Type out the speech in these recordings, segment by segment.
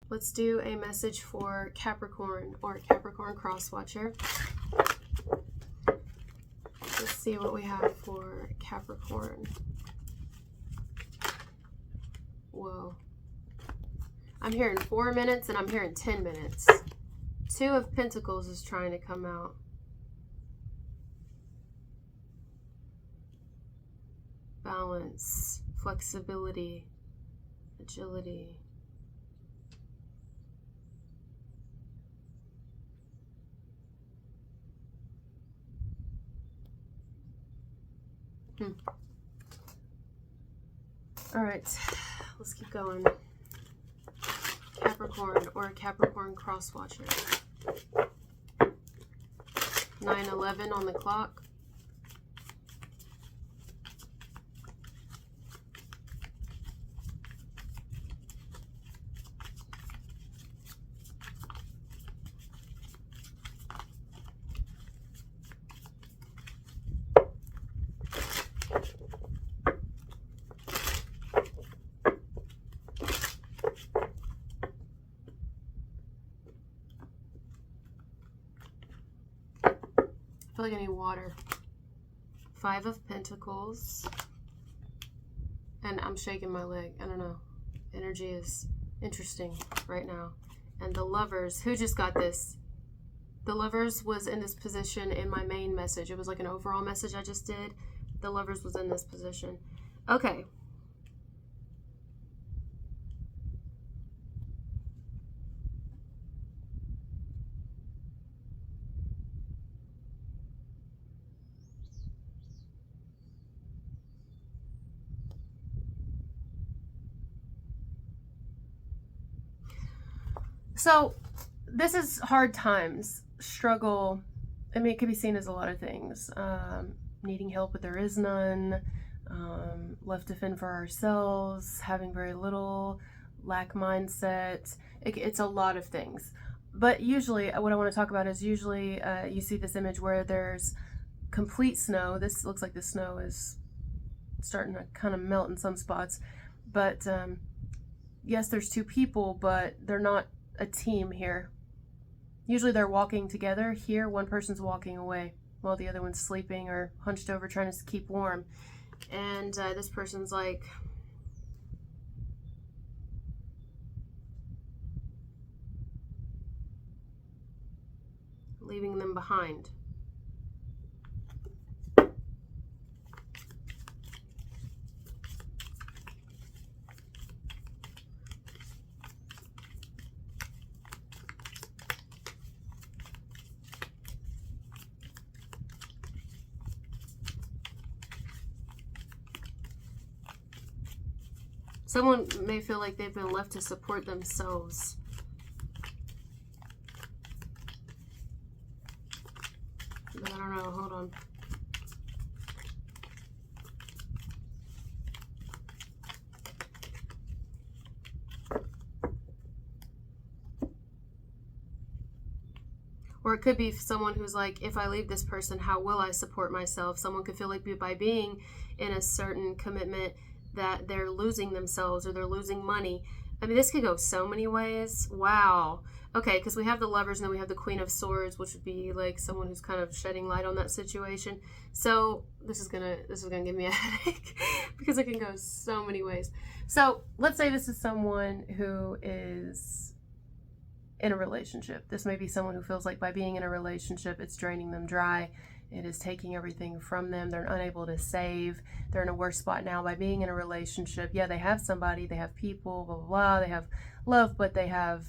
Let's do a message for Capricorn or Capricorn cross watcher. Let's see what we have for Capricorn. Whoa. I'm hearing 4 minutes and I'm hearing 10 minutes. 2 of Pentacles is trying to come out. Balance, flexibility, agility. All right, let's keep going. Capricorn or Capricorn cross watcher. 9:11 on the clock. I feel like I need water. 5 of Pentacles. And I'm shaking my leg. I don't know. Energy is interesting right now. And the Lovers. Who just got this? The Lovers was in this position in my main message. It was like an overall message I just did. The Lovers was in this position. Okay. So this is hard times, struggle. I mean, it could be seen as a lot of things. Needing help, but there is none. Left to fend for ourselves, having very little, lack mindset. It's a lot of things. But usually, what I want to talk about is usually you see this image where there's complete snow. This looks like the snow is starting to kind of melt in some spots. But yes, there's 2 people, but they're not a team here. Usually they're walking together. Here, one person's walking away while the other one's sleeping or hunched over trying to keep warm. And this person's like, leaving them behind. Someone may feel like they've been left to support themselves. But I don't know, hold on. Or it could be someone who's like, if I leave this person, how will I support myself? Someone could feel like by being in a certain commitment that they're losing themselves or they're losing money. I mean, this could go so many ways. Wow. Okay, because we have the Lovers and then we have the Queen of Swords, which would be like someone who's kind of shedding light on that situation. So this is gonna give me a headache because it can go so many ways. So let's say this is someone who is in a relationship. This may be someone who feels like by being in a relationship, it's draining them dry. It is taking everything from them. They're unable to save. They're in a worse spot now by being in a relationship. Yeah, they have somebody, they have people, blah, blah, blah. They have love, but they have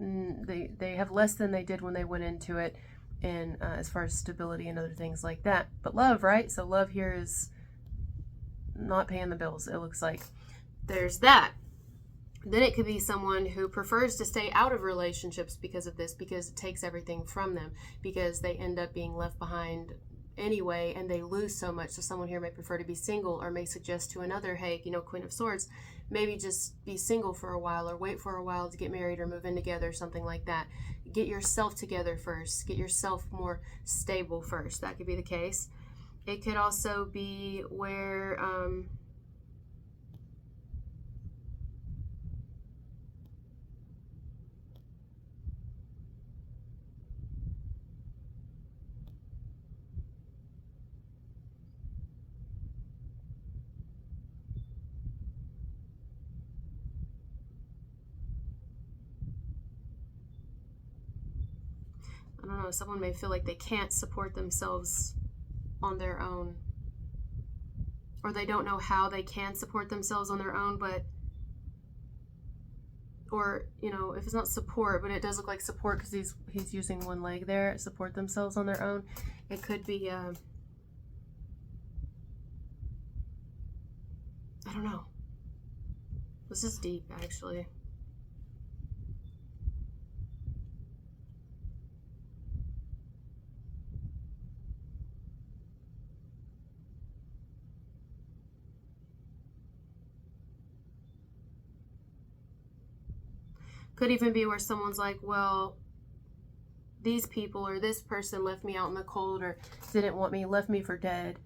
less than they did when they went into it, and as far as stability and other things like that. But love, right? So love here is not paying the bills, it looks like. There's that. Then it could be someone who prefers to stay out of relationships because of this, because it takes everything from them, because they end up being left behind anyway and they lose so much. So someone here may prefer to be single, or may suggest to another, hey, you know, Queen of Swords, maybe just be single for a while or wait for a while to get married or move in together, something like that. Get yourself together first. Get yourself more stable first. That could be the case. It could also be where know, someone may feel like they can't support themselves on their own, or they don't know how they can support themselves on their own, but, or, you know, if it's not support, but it does look like support because he's using one leg there, support themselves on their own. It could be, I don't know. This is deep, actually. Could even be where someone's like, well, these people or this person left me out in the cold, or didn't want me, left me for dead,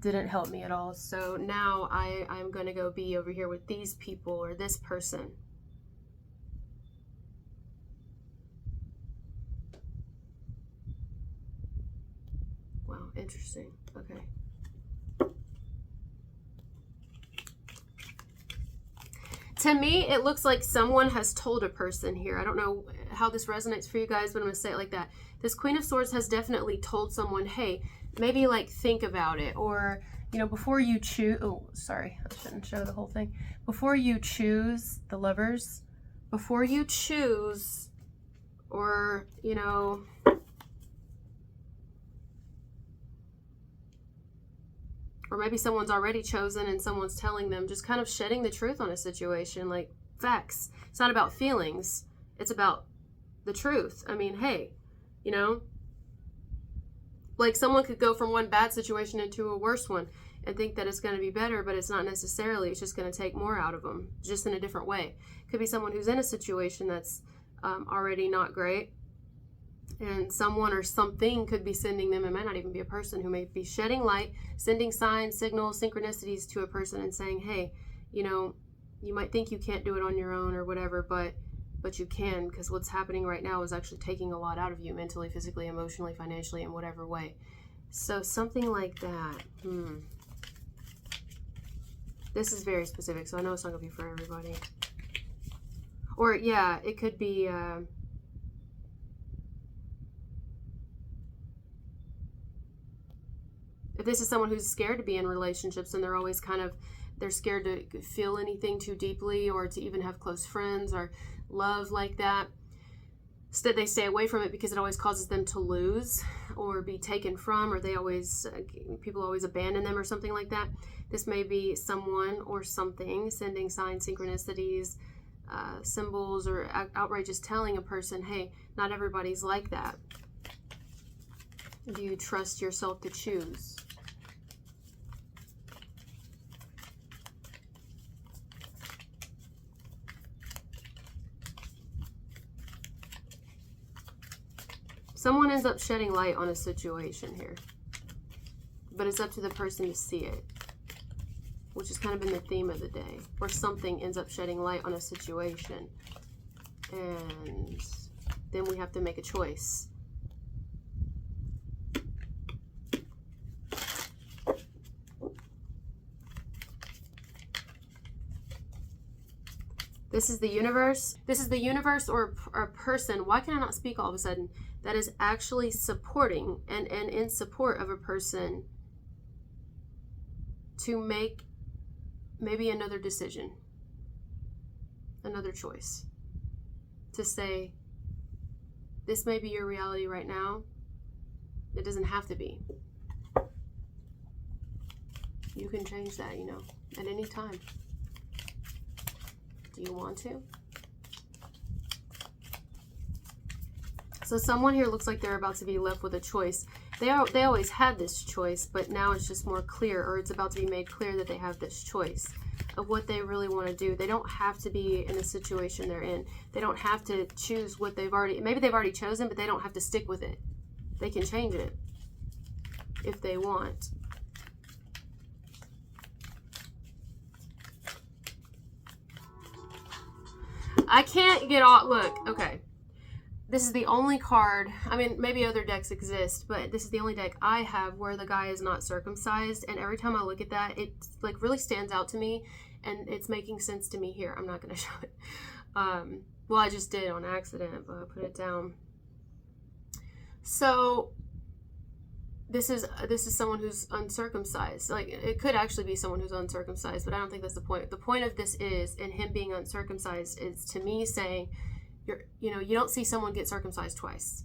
didn't help me at all. So now I'm going to go be over here with these people or this person. Wow, interesting. Okay. To me, it looks like someone has told a person here. I don't know how this resonates for you guys, but I'm going to say it like that. This Queen of Swords has definitely told someone, hey, maybe like think about it. Or, you know, before you choose, oh, sorry, I shouldn't show the whole thing. Before you choose, the Lovers, before you choose, or, you know, or maybe someone's already chosen and someone's telling them, just kind of shedding the truth on a situation, like facts. It's not about feelings. It's about the truth. I mean, hey, you know, like someone could go from one bad situation into a worse one and think that it's going to be better, but it's not necessarily. It's just going to take more out of them, just in a different way. Could be someone who's in a situation that's already not great, and someone or something could be sending them, it might not even be a person, who may be shedding light, sending signs, signals, synchronicities to a person and saying, hey, you know, you might think you can't do it on your own or whatever, but you can, because what's happening right now is actually taking a lot out of you, mentally, physically, emotionally, financially, in whatever way. So something like that. This is very specific, so I know it's not going to be for everybody. Or, yeah, it could be... if this is someone who's scared to be in relationships and they're always kind of, they're scared to feel anything too deeply or to even have close friends or love like that. Instead, they stay away from it because it always causes them to lose or be taken from, or they always, people always abandon them or something like that. This may be someone or something sending signs, synchronicities, symbols, or outright just telling a person, hey, not everybody's like that. Do you trust yourself to choose? Someone ends up shedding light on a situation here, but it's up to the person to see it, which has kind of been the theme of the day. Or something ends up shedding light on a situation, and then we have to make a choice. This is the universe. This is the universe or a person. Why can I not speak all of a sudden? That is actually supporting and in support of a person to make maybe another decision, another choice. To say, this may be your reality right now. It doesn't have to be. You can change that, you know, at any time. Do you want to? So someone here looks like they're about to be left with a choice. They always had this choice, but now it's just more clear, or it's about to be made clear that they have this choice of what they really want to do. They don't have to be in the situation they're in. They don't have to choose what maybe they've already chosen, but they don't have to stick with it. They can change it if they want. I can't get all, look, okay. This is the only card, I mean, maybe other decks exist, but this is the only deck I have where the guy is not circumcised, and every time I look at that, it like really stands out to me, and it's making sense to me here. I'm not going to show it. Well, I just did on accident, but I put it down. So this is someone who's uncircumcised. Like, it could actually be someone who's uncircumcised, but I don't think that's the point. The point of this is, and him being uncircumcised, is to me saying, you don't see someone get circumcised twice.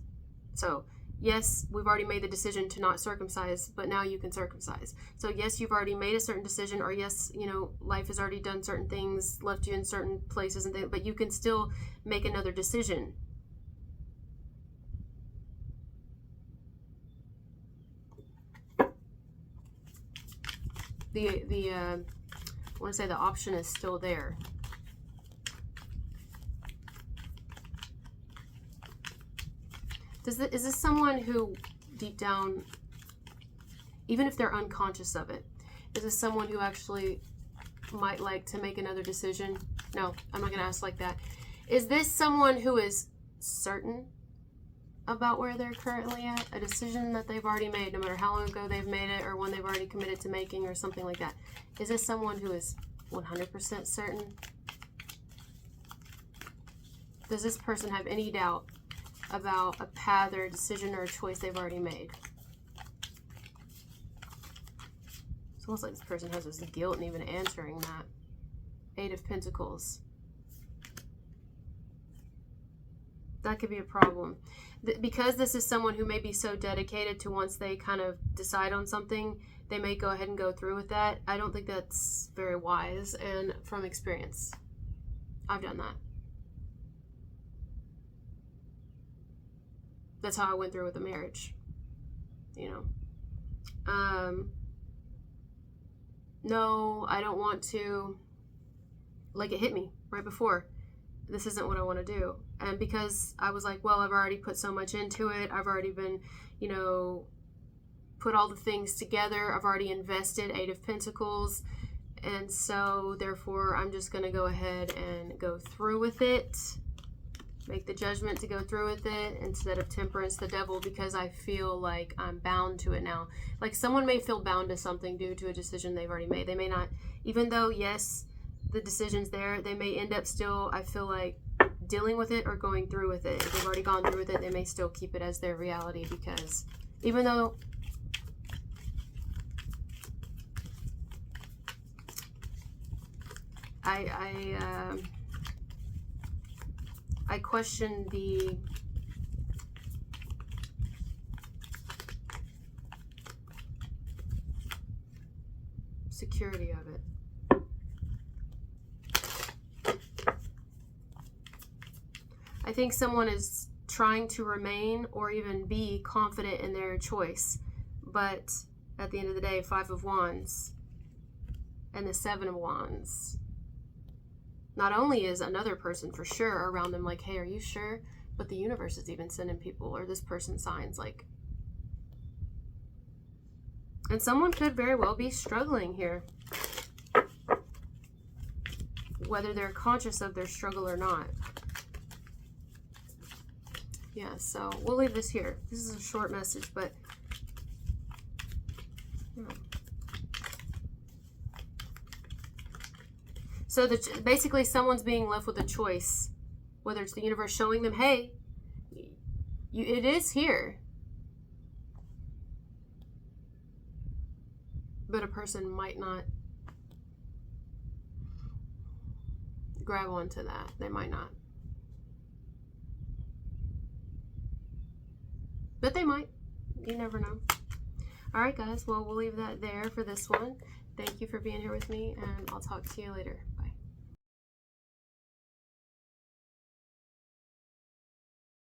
So yes, we've already made the decision to not circumcise, but now you can circumcise. So yes, you've already made a certain decision, or yes, life has already done certain things, left you in certain places and things, but you can still make another decision. I want to say the option is still there. Is this someone who deep down, even if they're unconscious of it, is this someone who actually might like to make another decision? No, I'm not going to ask like that. Is this someone who is certain about where they're currently at? A decision that they've already made, no matter how long ago they've made it or when they've already committed to making or something like that. Is this someone who is 100% certain? Does this person have any doubt about a path or a decision or a choice they've already made? It's almost like this person has this guilt in even answering that. 8 of Pentacles. That could be a problem. Because this is someone who may be so dedicated to, once they kind of decide on something, they may go ahead and go through with that. I don't think that's very wise, and from experience, I've done that. That's how I went through with the marriage, No, I don't want to, like, it hit me right before. This isn't what I want to do. And because I was like, well, I've already put so much into it. I've already been, put all the things together. I've already invested 8 of Pentacles. And so, therefore, I'm just going to go ahead and go through with it. Make the judgment to go through with it instead of Temperance, the Devil, because I feel like I'm bound to it now. Like, someone may feel bound to something due to a decision they've already made. They may not, even though, yes, the decision's there, they may end up still, I feel like, dealing with it or going through with it. If they've already gone through with it, they may still keep it as their reality, because even though I question the security of it. I think someone is trying to remain or even be confident in their choice, but at the end of the day, 5 of Wands and the 7 of Wands. Not only is another person for sure around them like, hey, are you sure? But the universe is even sending people, or this person signs, like, and someone could very well be struggling here, whether they're conscious of their struggle or not. Yeah, so we'll leave this here. This is a short message, but so basically someone's being left with a choice, whether it's the universe showing them, hey, it is here, but a person might not grab onto that. They might not. But they might. You never know. All right, guys. Well, we'll leave that there for this one. Thank you for being here with me, and I'll talk to you later. Bye.